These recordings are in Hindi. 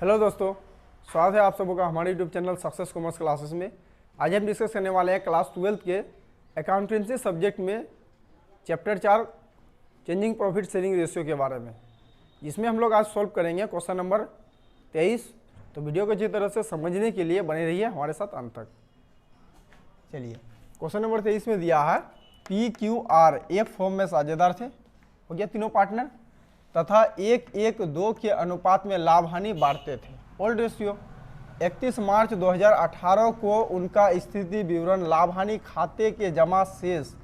हेलो दोस्तों, स्वागत है आप सबों का हमारे YouTube channel success commerce classes में। आज हम डिस्कस करने वाले हैं क्लास 12 के अकाउंटेंसी सब्जेक्ट में chapter 4 changing profit sharing ratio के बारे में, जिसमें हम लोग आज सॉल्व करेंगे क्वेश्चन नंबर 23। तो वीडियो को अच्छी तरह से समझने के लिए बने रहिए हमारे साथ अंत तक। चलिए, क्वेश्चन नंबर 23 में दिया है PQR एक फॉर्म में साझेदार थे, हो गया तीनों पार्टनर, तथा 1:2 के अनुपात में लाभ हानि बांटते थे। ओल्ड रेशियो 31 मार्च 2018 को उनका स्थिति विवरण लाभ हानि खाते के जमा शेष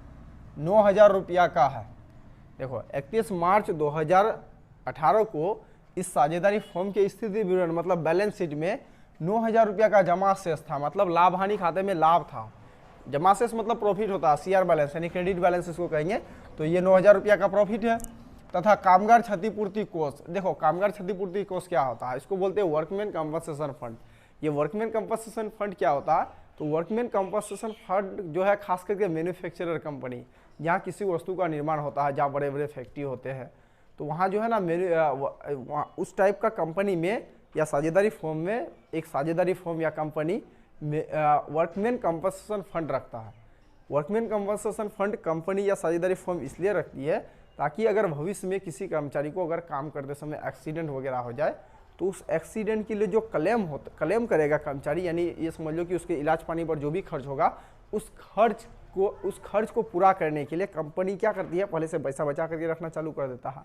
9,000 रुपया का है। देखो, 31 मार्च 2018 को इस साझेदारी फॉर्म के स्थिति विवरण मतलब बैलेंस शीट में 9,000 रुपया का जमा शेष था, मतलब लाभ हानि खाते में लाभ था। जमा शेष मतलब प्रॉफिट होता है, CR बैलेंस यानी क्रेडिट बैलेंस इसको कहेंगे। तो ये 9,000 रुपया का प्रॉफिट है। तथा कामगार क्षतिपूर्ति कोष, देखो कामगार क्षतिपूर्ति कोष क्या होता है, इसको बोलते हैं वर्कमैन कंपनसेशन फंड। ये वर्कमैन कंपनसेशन फंड क्या होता है, तो वर्कमैन कंपनसेशन फंड जो है खास करके मैन्युफैक्चरर कंपनी, जहाँ किसी वस्तु का निर्माण होता है, जहाँ बड़े बड़े फैक्ट्री होते हैं, तो वहाँ जो है ना उस टाइप का कंपनी में या साझेदारी फॉर्म में एक साझेदारी फॉर्म या कंपनी वर्कमैन कंपनसेशन फंड रखता है। वर्कमैन कंपनसेशन फंड कंपनी या साझेदारी फॉर्म इसलिए रखती है ताकि अगर भविष्य में किसी कर्मचारी को अगर काम करते समय एक्सीडेंट वगैरह हो जाए तो उस एक्सीडेंट के लिए जो क्लेम करेगा कर्मचारी, यानी ये समझ लो कि उसके इलाज पानी पर जो भी खर्च होगा उस खर्च को पूरा करने के लिए कंपनी क्या करती है, पहले से पैसा बचा करके रखना चालू कर देता है।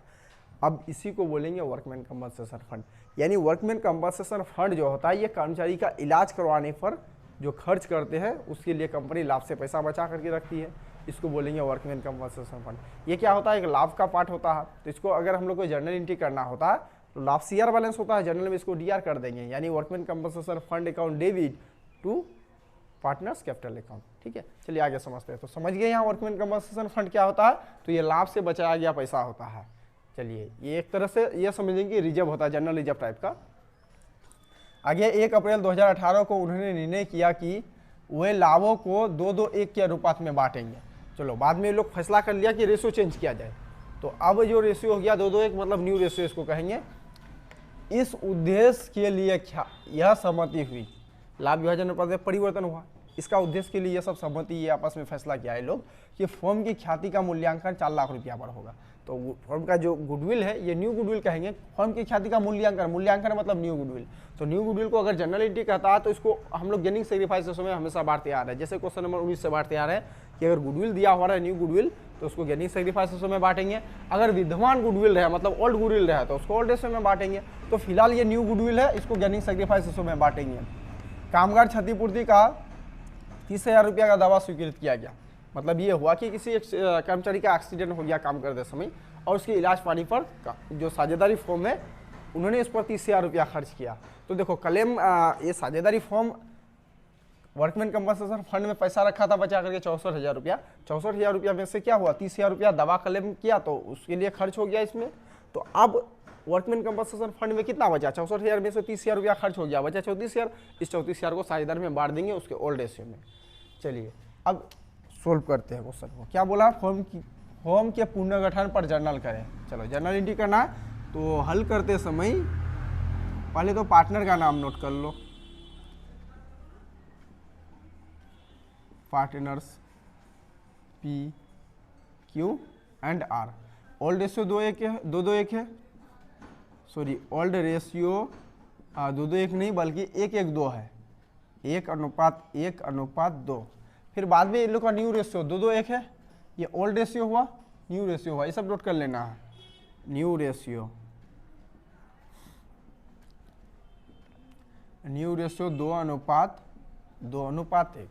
अब इसी को बोलेंगे वर्कमैन कंपनसेशन फंड। यानी वर्कमैन कंपनसेशन फंड जो होता है ये कर्मचारी का इलाज करवाने पर जो खर्च करते हैं उसके लिए कंपनी लाभ से पैसा बचा करके रखती है, इसको बोलेंगे वर्कमैन कंपनसेशन फंड। ये क्या होता है, एक लाभ का पार्ट होता है। तो इसको अगर हम लोग को जर्नल एंट्री करना होता है तो लाभ CR बैलेंस होता है, जर्नल में इसको DR कर देंगे, यानी workman compensation fund account debit to partners capital account. ठीक है, चलिए आगे समझते हैं। तो समझ गए यहाँ वर्कमैन कंपनसेशन फंड क्या होता है, तो ये लाभ से बचाया गया पैसा होता है। चलिए, ये एक तरह से ये समझेंगे रिजर्व होता है, जनरल रिजर्व टाइप का। आगे 1 अप्रैल 2018 को उन्होंने निर्णय किया कि वे लाभों को 2-2-1 के अनुपात में बांटेंगे। चलो, बाद में लोग फैसला कर लिया कि रेशियो चेंज किया जाए, तो अब जो रेशियो हो गया 2-2-1 मतलब न्यू रेशियो इसको कहेंगे। इस उद्देश्य के लिए यह सहमति हुई, लाभ विभाजन अनुपात में परिवर्तन हुआ, इसका उद्देश्य के लिए यह सब सहमति ये आपस में फैसला किया है लोग कि फर्म की ख्याति का मूल्यांकन 4 लाख रुपया पर होगा। तो फर्म का जो गुडविल है ये न्यू गुडविल कहेंगे। फर्म की ख्याति का मूल्यांकन मतलब न्यू गुडविल। तो न्यू गुडविल को अगर जनरल एंट्री कहता है तो इसको हम लोग गेनिंग सेक्रीफाइस में हमेशा बांटते आ रहे हैं। जैसे क्वेश्चन नंबर 19 से बांटते आ रहे हैं कि अगर गुडविल दिया हुआ है न्यू गुडविल तो उसको गेनिंग सेक्रीफाइस में बांटेंगे। अगर विद्यमान गुडविल रहे मतलब ओल्ड गुडविल रहे तो उसको ओल्ड रेशियो में बांटेंगे। तो फिलहाल ये न्यू गुडविल है, इसको गेनिंग सेक्रीफाइस में बांटेंगे। कामगार क्षतिपूर्ति का 30,000 रुपया का दावा स्वीकृत किया गया। मतलब ये हुआ कि किसी एक कर्मचारी का एक्सीडेंट हो गया काम करते समय और उसके इलाज पानी पर जो साझेदारी फॉर्म है उन्होंने इस पर 30,000 रुपया खर्च किया। तो देखो क्लेम ये साझेदारी फॉर्म वर्कमैन कंपनसेशन फंड में पैसा रखा था बचा करके 64,000 रुपया। 64,000 रुपया में से क्या हुआ, 30,000 रुपया दवा क्लेम किया तो उसके लिए खर्च हो गया इसमें। तो अब वर्कमैन कंपनसेशन फंड में कितना बचा, 64,000 में से 30,000 रुपया खर्च हो गया, बचा 34,000। इस 34,000 को साझेदार में बांट देंगे उसके ओल्ड रेशियो में। चलिए अब सोल्व करते हैं क्वेश्चन को। क्या बोला, फॉर्म के पुनर्गठन पर जर्नल करें। चलो, जर्नल एंट्री करना है तो हल करते समय पहले तो पार्टनर का नाम नोट कर लो, partners PQ and R। Old ratio 2-2-1 है, सॉरी ओल्ड रेशियो 2-2-1 नहीं बल्कि 1-1-2 है, 1:1:2। फिर बाद में इन लोग का न्यू रेशियो 2-2-1 है, ये ओल्ड रेशियो हुआ, न्यू रेशियो हुआ, ये सब नोट कर लेना है। New ratio 2:2:1।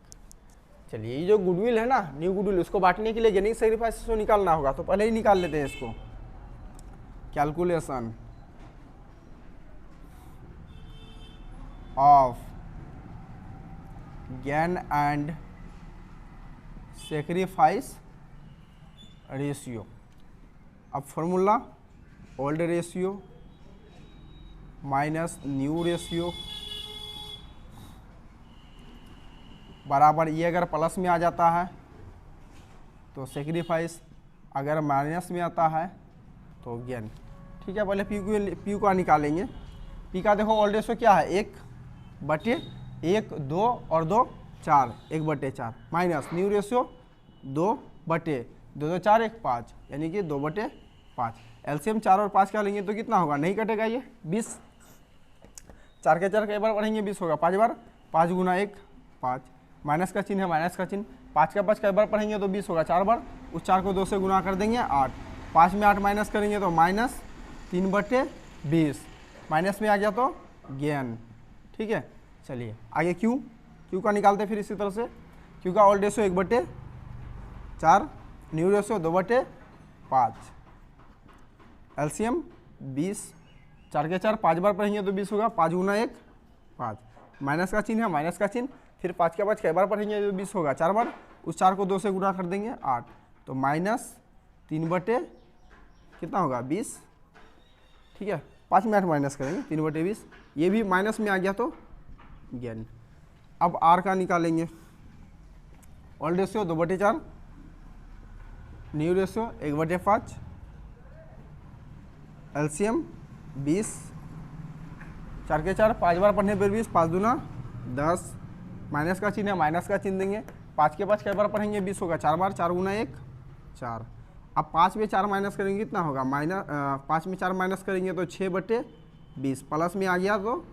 चलिए, ये जो गुडविल है ना न्यू गुडविल, उसको बांटने के लिए गेनिंग सेक्रीफाइस को निकालना होगा, तो पहले ही निकाल लेते हैं इसको। Calculation of gain and sacrifice ratio. अब formula old ratio minus new ratio बराबर, ये अगर प्लस में आ जाता है तो सेक्रीफाइस, अगर माइनस में आता है तो गेन। ठीक है, पहले पी का निकालेंगे। पी का देखो ओल्ड रेशियो क्या है 1/1, 2 और 2 4, 1/4 माइनस न्यू रेशियो 2/2, 2 4 1 5, यानी कि 2/5। एलसीएम 4 और 5 का लेंगे तो कितना होगा, नहीं कटेगा ये 20। 4 के 4 कई बार पढ़ेंगे 20 होगा, 5 बार, 5 गुना 1 5, माइनस का चिन्ह है, माइनस का चिन्ह, 5 का 5 कई बार पढ़ेंगे तो 20 होगा, 4 बार, उस 4 को 2 से गुना कर देंगे 8, 5 में 8 माइनस करेंगे तो माइनस 3/20, माइनस में आ गया तो गेन। ठीक है, चलिए आगे क्यू का निकालते फिर इसी तरह से। क्यू का old ratio 1/4, new ratio 2/5, LCM 20, 4 के 4 5 बार पढ़ेंगे तो 20 होगा, 5 गुना 1 5, माइनस का चिन्ह है, माइनस का चिन्ह, फिर 5 के 5 कई बार पढ़ेंगे तो 20 होगा, 4 बार, उस 4 को 2 से गुना कर देंगे 8, तो माइनस 3 कितना होगा 20। ठीक है, 5 में 8 माइनस करेंगे 3/20, ये भी माइनस में आ गया तो गेन। अब आर का निकालेंगे, old ratio 2/4, new ratio 1/5, LCM 20, 4 के 4 5 बार पढ़ने पर 20, 5 दूना 10, माइनस का चिन्ह है, माइनस का चिन्ह देंगे, 5 के 5 कई बार पढ़ेंगे 20 होगा, 4 बार, 4 गुना 1 4। अब 5 में 4 माइनस करेंगे कितना होगा, 5 में 4 माइनस करेंगे तो 6/20, प्लस में आ गया तो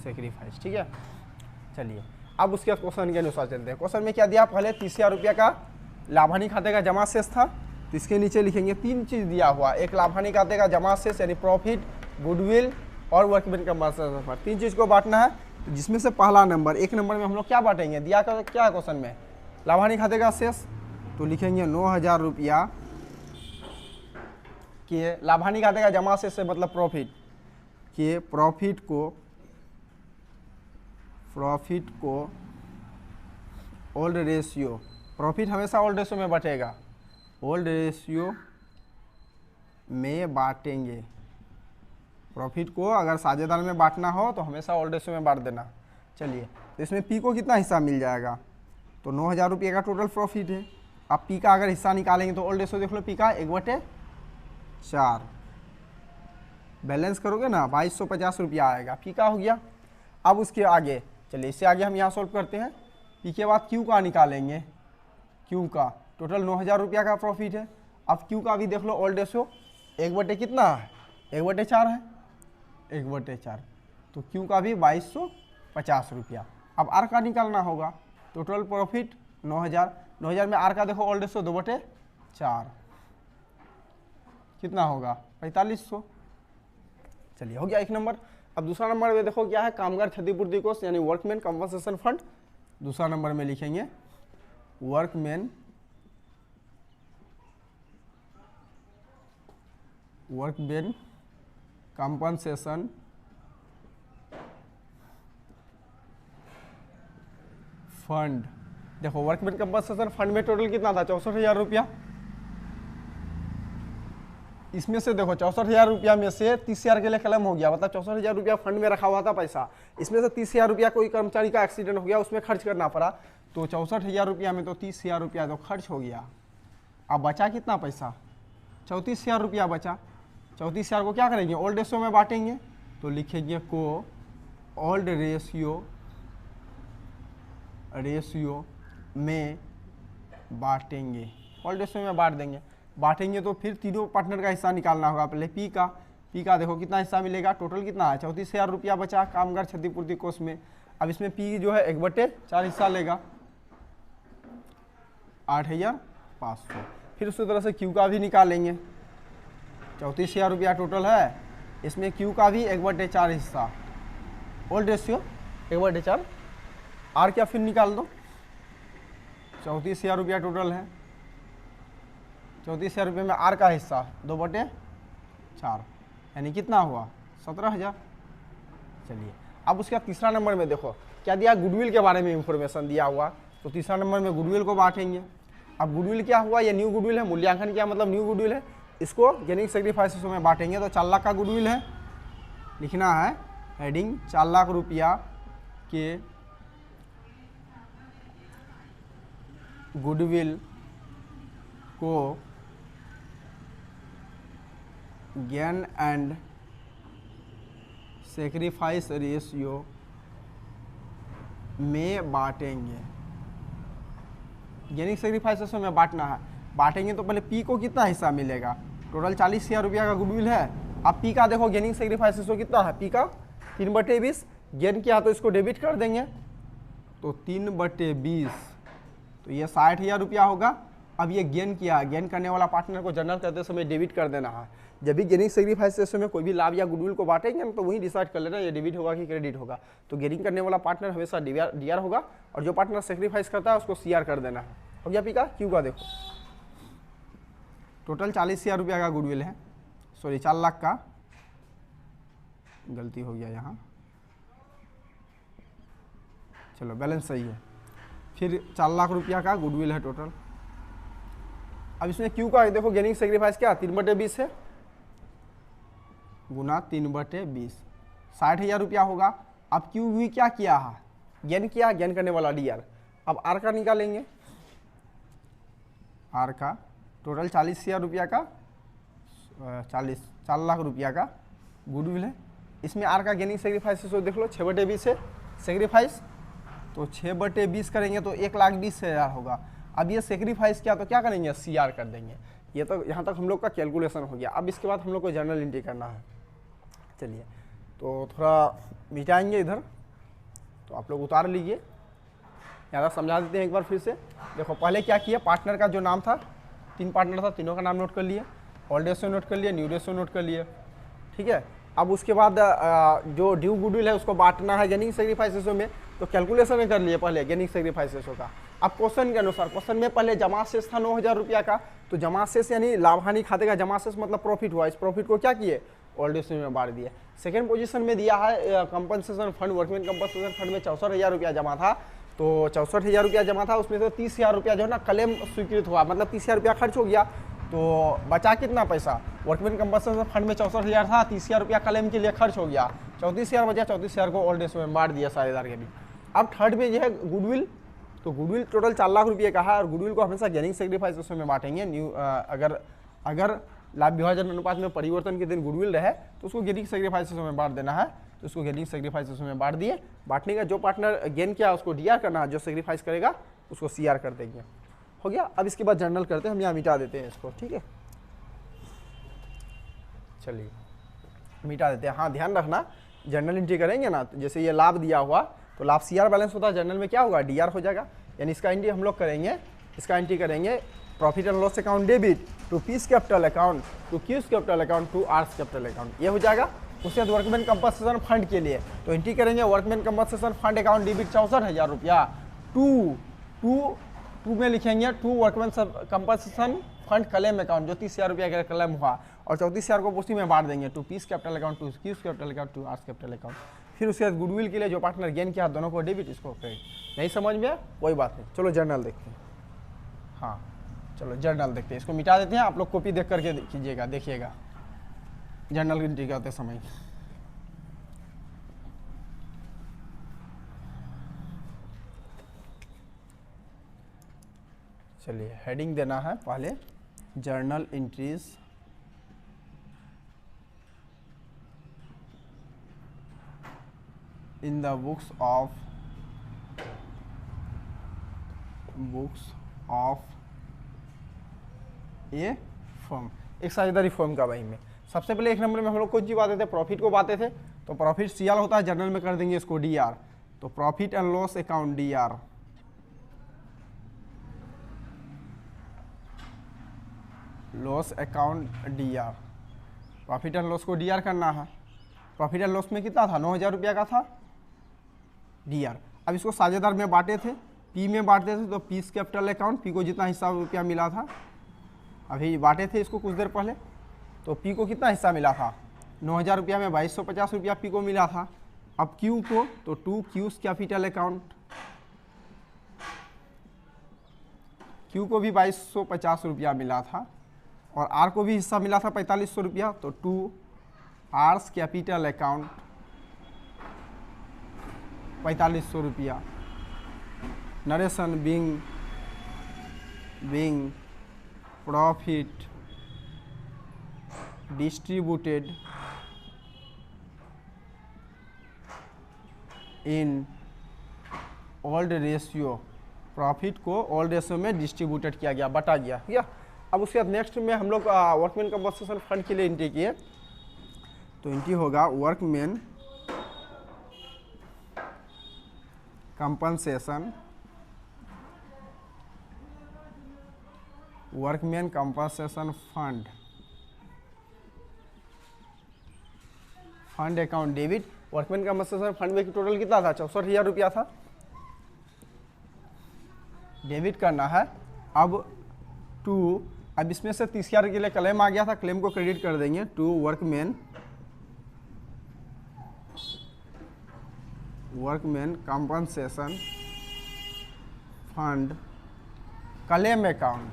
सेक्रीफाइस। ठीक है, चलिए अब उसके क्वेश्चन के अनुसार चलते हैं। क्वेश्चन में क्या दिया, पहले 30,000 रुपया का लाभानी खाते का जमा शेष था, तो इसके नीचे लिखेंगे 3 चीज़ दिया हुआ, एक लाभानी खाते का जमा शेष यानी प्रॉफिट, गुडविल और वर्कमैन का मास्टर, 3 चीज़ को बांटना है, जिसमें से पहला नंबर 1 नंबर में हम लोग क्या बांटेंगे, दिया क्या है क्वेश्चन में, लाभानी खाते का शेष, तो लिखेंगे 9,000 रुपया के लाभानी खाते का जमा शेष से मतलब प्रॉफिट के प्रॉफिट को ओल्ड रेशियो, प्रॉफिट हमेशा ओल्ड रेशियो में बटेगा, ओल्ड रेशियो में बांटेंगे। प्रॉफिट को अगर साझेदार में बांटना हो तो हमेशा ओल्ड रेशियो में बांट देना। चलिए, तो इसमें पी को कितना हिस्सा मिल जाएगा, तो 9,000 रुपये का टोटल प्रॉफिट है। अब पी का अगर हिस्सा निकालेंगे तो ओल्ड रेशियो देख लो, पी का 1/4, बैलेंस करोगे ना 2250 रुपया आएगा, पी का हो गया। अब उसके आगे चलिए, इससे आगे हम यहाँ सोल्व करते हैं। पी के बाद क्यू का निकालेंगे, क्यू का टोटल 9,000 रुपया का प्रॉफिट है। अब क्यू का भी देख लो, ओल्ड रेशियो 1/कितना है, 1/4 है, 1/4, तो क्यू का भी 2250 रुपया। अब आर का निकालना होगा, टोटल प्रॉफिट 9,000 में आर का देखो ओल्ड रेशियो 2/4, कितना होगा 4500। चलिए हो गया 1 नंबर। अब दूसरा नंबर में देखो क्या है, कामगार क्षतिपूर्ति कोष यानी वर्कमैन कंपनसेशन फंड। दूसरा नंबर में लिखेंगे वर्कमैन कंपनसेशन फंड। देखो वर्कमैन कंपनसेशन फंड में टोटल कितना था, 64,000 रुपया। इसमें से देखो 64,000 रुपया में से 30,000 के लिए क्लेम हो गया, मतलब 64,000 रुपया फंड में रखा हुआ था पैसा, इसमें से 30,000 रुपया कोई कर्मचारी का एक्सीडेंट हो गया, उसमें खर्च करना पड़ा, तो 64,000 रुपया में तो 30,000 रुपया तो खर्च हो गया। अब बचा कितना पैसा, 34,000 रुपया बचा। 34,000 को क्या करेंगे, ओल्ड रेशियो में बांटेंगे, तो लिखेंगे को ओल्ड रेशियो में बांटेंगे, ओल्ड रेशियो में बांट देंगे। बांटेंगे तो फिर तीनों पार्टनर का हिस्सा निकालना होगा। पहले पी का देखो कितना हिस्सा मिलेगा, टोटल कितना है 34,000 रुपया बचा कामगार क्षतिपूर्ति कोष में। अब इसमें पी जो है 1/4 हिस्सा लेगा, 8,500। फिर उसी तरह से क्यू का भी निकालेंगे, 34,000 रुपया टोटल है, इसमें क्यू का भी 1/4 हिस्सा, ओल्ड रेशियो 1/4। आर क्या फिर निकाल दो, 34,000 रुपया टोटल है, 34,000 रुपये में आर का हिस्सा 2/4, यानी कितना हुआ 17,000। चलिए अब उसका तीसरा नंबर में देखो क्या दिया, गुडविल के बारे में इंफॉर्मेशन दिया हुआ, तो तीसरा नंबर में गुडविल को बांटेंगे। अब गुडविल क्या हुआ, ये न्यू गुडविल है, मूल्यांकन क्या मतलब न्यू गुडविल है, इसको गेनिंग सेक्रीफाइसेस में बांटेंगे। तो 4 लाख का गुडविल है, लिखना है हेडिंग 4 लाख रुपया के गुडविल को गेन एंड सेक्रीफाइस रेशियो में बांटेंगे, गेनिंग सेक्रीफाइस रेशियो में बांटना है। बांटेंगे तो पहले पी को कितना हिस्सा मिलेगा, टोटल 40,000 रुपया का गुडविल है। अब पी का देखो गेनिंग सेक्रीफाइस रेशियो कितना है, पी का 3/20, गेन किया तो इसको डेबिट कर देंगे, तो 3/20, तो ये 60,000 रुपया होगा। अब ये गेन किया, गेन करने वाला पार्टनर को जर्नल करते समय डेबिट कर देना है। जब भी गेनिंग सेक्रीफाइस रेशियो में कोई भी लाभ या गुडविल को बांटेंगे ना, तो वही डिसाइड कर लेना ये डेबिट होगा कि क्रेडिट होगा। तो गेनिंग करने वाला पार्टनर हमेशा डीआर होगा, और जो पार्टनर सेक्रीफाइस करता है उसको सीआर कर देना है। हो गया पी का। क्यू का देखो टोटल 40,000 रुपया का गुडविल है, सॉरी 4 लाख का, गलती हो गया यहाँ, चलो बैलेंस सही है। फिर 4 लाख रुपया का गुडविल है टोटल। अब इसमें क्यू का देखो गेनिंग सेक्रीफाइस क्या 3/20 है, गुना 3/20, 60,000 रुपया होगा। अब क्यू भी क्या किया है, गेन किया, गेन करने वाला डीआर। अब आर का निकालेंगे, आर का टोटल 40,000 रुपया का 4 लाख रुपया का गुडविल है। इसमें आर का गेनिंग सेक्रीफाइस तो देख लो 6/20 है सेक्रीफाइस, तो 6/20 करेंगे तो 1,20,000 होगा। अब ये सेक्रीफाइस किया तो क्या करेंगे, सीआर कर देंगे। ये तो यहाँ तक हम लोग का कैलकुलेशन हो गया। अब इसके बाद हम लोग को जर्नल एंट्री करना है। चलिए तो थोड़ा मिटाएंगे इधर, तो आप लोग उतार लीजिए, यहाँ तक समझा देते हैं एक बार फिर से। देखो पहले क्या किया, पार्टनर का जो नाम था, 3 पार्टनर था, तीनों का नाम नोट कर लिए, ओल्ड रेशियो नोट कर लिए, न्यू रेशियो नोट कर लिए, ठीक है। अब उसके बाद जो ड्यू गुडविल है उसको बांटना है गेनिंग सेक्रीफाइस रेशियो में, तो कैलकुलेशन कर लिए पहले गेनिंग सेक्रीफाइस रेशियो का। अब क्वेश्चन के अनुसार, क्वेश्चन में पहले जमा शेष था 9,000 रुपया का, तो जमा शेष यानी लाभ हानि खाते का जमा शेष मतलब प्रॉफिट हुआ। इस प्रॉफिट को क्या किए, ओल्ड रेशियो में बांट दिए। सेकेंड पोजीशन में दिया है compensation fund, workman compensation fund में 64,000 रुपया जमा था, तो 64,000 रुपया जमा था, उसमें से 30,000 रुपया जो है ना क्लेम स्वीकृत हुआ, मतलब 30,000 रुपया खर्च हो गया। तो बचा कितना पैसा, वर्कमैन कंपनसेशन फंड में 64,000 था, 30,000 रुपया क्लेम के लिए खर्च हो गया, 34,000 बचा, 34,000 को ओल्ड रेशियो में बांट दिया साझेदार के भी। अब थर्ड में जो है गुडविल, तो गुडविल टोटल 4 लाख रुपये का है, और गुडविल को हमेशा गेनिंग सेक्रीफाइस रेशियो में बांटेंगे। अगर लाभ विभाजन अनुपात में परिवर्तन के दिन गुडविल रहे तो उसको गेनिंग सेक्रीफाइस रेशियो में बांट देना है, तो उसको गेनिंग सेक्रीफाइस रेशियो में बांट दिए। बांटने का जो पार्टनर गेन किया उसको डीआर करना है, जो सेक्रीफाइस करेगा उसको सीआर कर देंगे। हो गया। अब इसके बाद जर्नल करते हैं, हम यहाँ मिटा देते हैं इसको, ठीक है। चलिए मिटा देते हैं। हाँ ध्यान रखना, जर्नल एंट्री करेंगे ना, तो जैसे ये लाभ दिया हुआ तो लाभ सीआर बैलेंस होता है, जर्नल में क्या होगा, डीआर हो जाएगा। यानी इसका एंट्री हम लोग करेंगे, इसका एंट्री करेंगे profit and loss account debit to P's capital account to Q's capital account to R's capital account, ये हो जाएगा। उसके बाद वर्कमैन कंपनसेशन फंड के लिए तो एंट्री करेंगे workman compensation fund account debit 64,000 रुपया टू में लिखेंगे to workman compensation fund claim account, जो 30,000 रुपया का क्लेम हुआ, और 34,000 को उसी में बांट देंगे to P's capital account to Q's capital account to R's capital account. फिर उसके बाद गुडविल के लिए जो पार्टनर गेन किया दोनों को डेबिट, इसको क्रेडिट। नहीं समझ में कोई बात नहीं, चलो जर्नल देखते हैं। हाँ चलो जर्नल देखते हैं, इसको मिटा देते हैं, आप लोग कॉपी देख करके कीजिएगा, देखिएगा जर्नल एंट्री करते समय। चलिए हेडिंग देना है पहले, journal entries in the books of A firm, एक साझेदारी फर्म का वही में। सबसे पहले 1 नंबर में हम लोग कौन सी बातें थे, प्रॉफिट को बातें थे, तो प्रॉफिट सीआर होता है, जर्नल में कर देंगे इसको डीआर, तो profit and loss account DR, loss account DR, profit and loss को डीआर करना है। प्रॉफिट एंड लॉस में कितना था, 9,000 रुपया का था डीआर। अब इसको साझेदार में बांटे थे, पी में बांटते थे, तो पीस कैपिटल अकाउंट, पी को जितना हिस्सा रुपया मिला था, अभी बांटे थे इसको कुछ देर पहले, तो पी को कितना हिस्सा मिला था, 9,000 रुपया में 2,250 रुपया पी को मिला था। अब क्यू को तो to Q's capital account, Q को भी 2,250 रुपया मिला था, और आर को भी हिस्सा मिला था 4,500 रुपया, तो टू आर्स कैपिटल अकाउंट 4,500 रुपया। Narration being profit distributed in old ratio, profit को ओल्ड रेशियो में डिस्ट्रीब्यूटेड किया गया, बटा गया, ठीक है। अब उसके बाद नेक्स्ट में हम लोग वर्कमैन कंपनसेशन फंड के लिए एंट्री किए, तो एंट्री होगा workman compensation fund, fund account debit. Workman compensation fund में टोटल कितना था, 64,000 रुपया था, डेबिट करना है। अब अब इसमें से 30,000 के लिए क्लेम आ गया था, क्लेम को क्रेडिट कर देंगे to workman compensation fund claim account,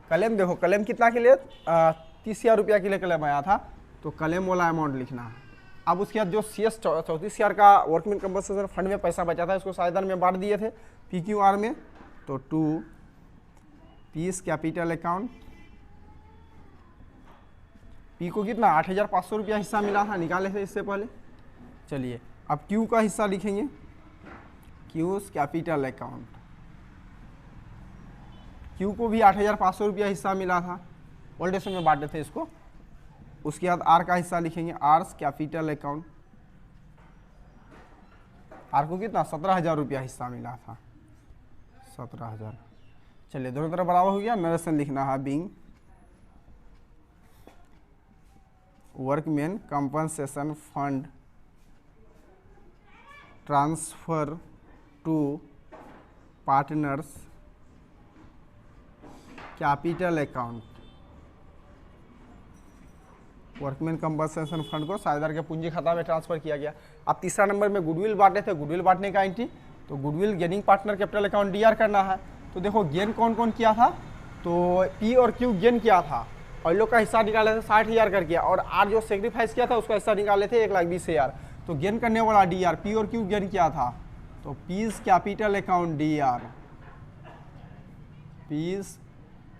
claim देखो क्लेम कितना के लिए 30,000 रुपया के लिए क्लेम आया था, तो क्लेम वाला अमाउंट लिखना है। अब उसके बाद जो CS 34,000 का वर्कमैन कंपनसेशन फंड में पैसा बचा था, इसको साझेदार में बांट दिए थे PQR में, तो to P's capital account, P को कितना 8,500 रुपया हिस्सा मिला था, निकाले थे इससे पहले। चलिए अब Q का हिस्सा लिखेंगे, Q's कैपिटल अकाउंट, Q को भी 8,500 रुपया हिस्सा मिला था, ओल्ड रेशियो में बांटे थे इसको। उसके बाद R का हिस्सा लिखेंगे, R's कैपिटल अकाउंट, R को कितना 17,000 रुपया हिस्सा मिला था, 17,000। चलिए दोनों तरफ बराबर हो गया, नरेशन लिखना है being workman compensation fund transfer to partners capital account, workman compensation fund को साझेदार के पूंजी खाता में ट्रांसफर किया गया। अब तीसरा नंबर में गुडविल बांटे थे, गुडविल बांटने का एंट्री, तो goodwill gaining partner capital account DR करना है। तो देखो गेन कौन कौन किया था, तो P और Q गेन किया था, और लोग का हिस्सा निकाले थे 60,000 कर किया, और R जो सेक्रीफाइस किया था उसका हिस्सा निकाले थे 1,20,000। तो गेन करने वाला DR, P और Q गेन किया था, तो piece capital account DR, piece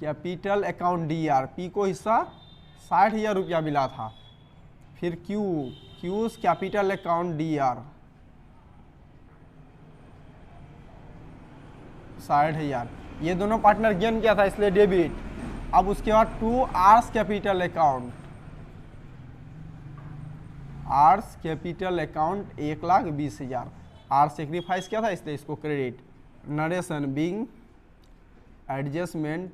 capital account DR, P को हिस्सा 60,000 रुपया मिला था। फिर Q's कैपिटल अकाउंट DR 60,000, ये दोनों पार्टनर गेन किया था इसलिए डेबिट। अब उसके बाद to R's capital account, R's capital account 1,20,000, R sacrifice किया था इसलिए इसको credit. Narration being adjustment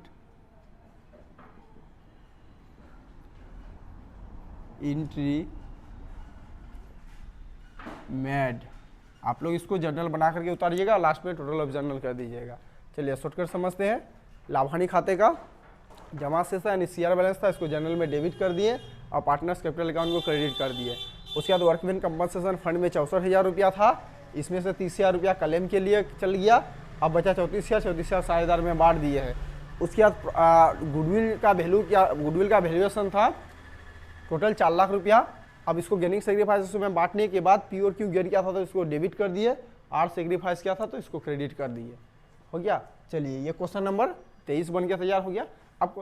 entry made, आप लोग इसको जर्नल बना करके उतारिएगा, लास्ट में टोटल ऑफ जर्नल कर दीजिएगा। चलिए शॉर्टकट समझते हैं। लाभानी खाते का जमा शेष यानी CR बैलेंस था, इसको जर्नल में डेबिट कर दिए और पार्टनर्स कैपिटल अकाउंट को क्रेडिट कर दिए। उसके बाद वर्कमैन कंपनसेशन फंड में 64,000 रुपया था, इसमें से 30,000 रुपया क्लेम के लिए चल गया, अब बचा 34,000 साझेदार में बांट दिए हैं। उसके बाद गुडविल का वैल्यू क्या, गुडविल का वैल्यूएशन था टोटल 4 लाख रुपया। अब इसको गेनिंग सेक्रीफाइस में बांटने के बाद P और Q गेन किया था तो इसको डेबिट कर दिए, R सेक्रीफाइस किया था तो इसको क्रेडिट कर दिए, हो गया। चलिए ये क्वेश्चन नंबर 23 बन के तैयार हो गया।